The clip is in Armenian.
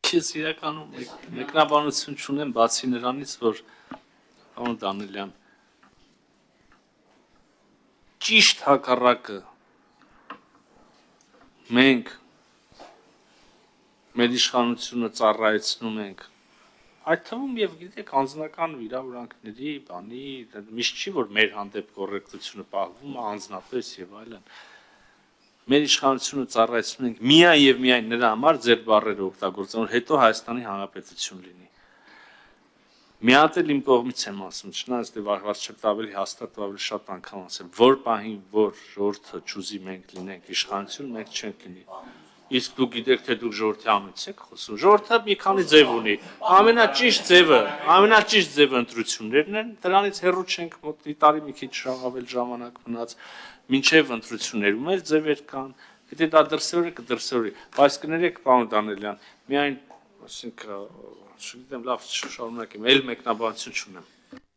Ես իրականում մեկնաբանություն չունեմ, բացի նրանից, որ պարոն Դանիելյան, ճիշտ հակառակը մենք մեր իշխանությունը ծառայեցնում ենք, այդ թվում եւ գիտեք անձնական վիրավորանքների, բանի, միշտ չի որ մեր հանդեպ կոռեկտությունը պահվում է անձնապես եւ այլն։ Մեր իշխանությունը ծառայեցնում ենք միայն եւ միայն նրա համար ձեր բառերը օգտագործելով, հետո Հայաստանի Հանրապետություն լինի։ Մի հատ էլ իմ կողմից եմ ասում, չնայած դե վարչապետ ավելի հաստատ ավելի շատ անգամ ասել, որ պահին որ ժողովուրդը ճուզի մենք լինենք իշխանություն, մենք չենք լինի։ Իսկ դուք գիտեք, թե դուք ժողովրդի ամենից եք խոսում։ Ժողովուրդը մի քանի ձև ունի։ Ամենաճիշտ ձևը ընտրություններն են, դրանից հեռու չենք, մոտ մի տարի մի քիչ ավել ժամանակ մնաց, մինչև ընտրություններում էլ ձևեր կան։ Եթե դա դրսևորի կդրսևորի, բայց կներեք, պարոն Դանիելյան, միայն, ասենք, չգիտեմ, լավ շարունակեմ, էլ մեկնաբանություն չունեմ։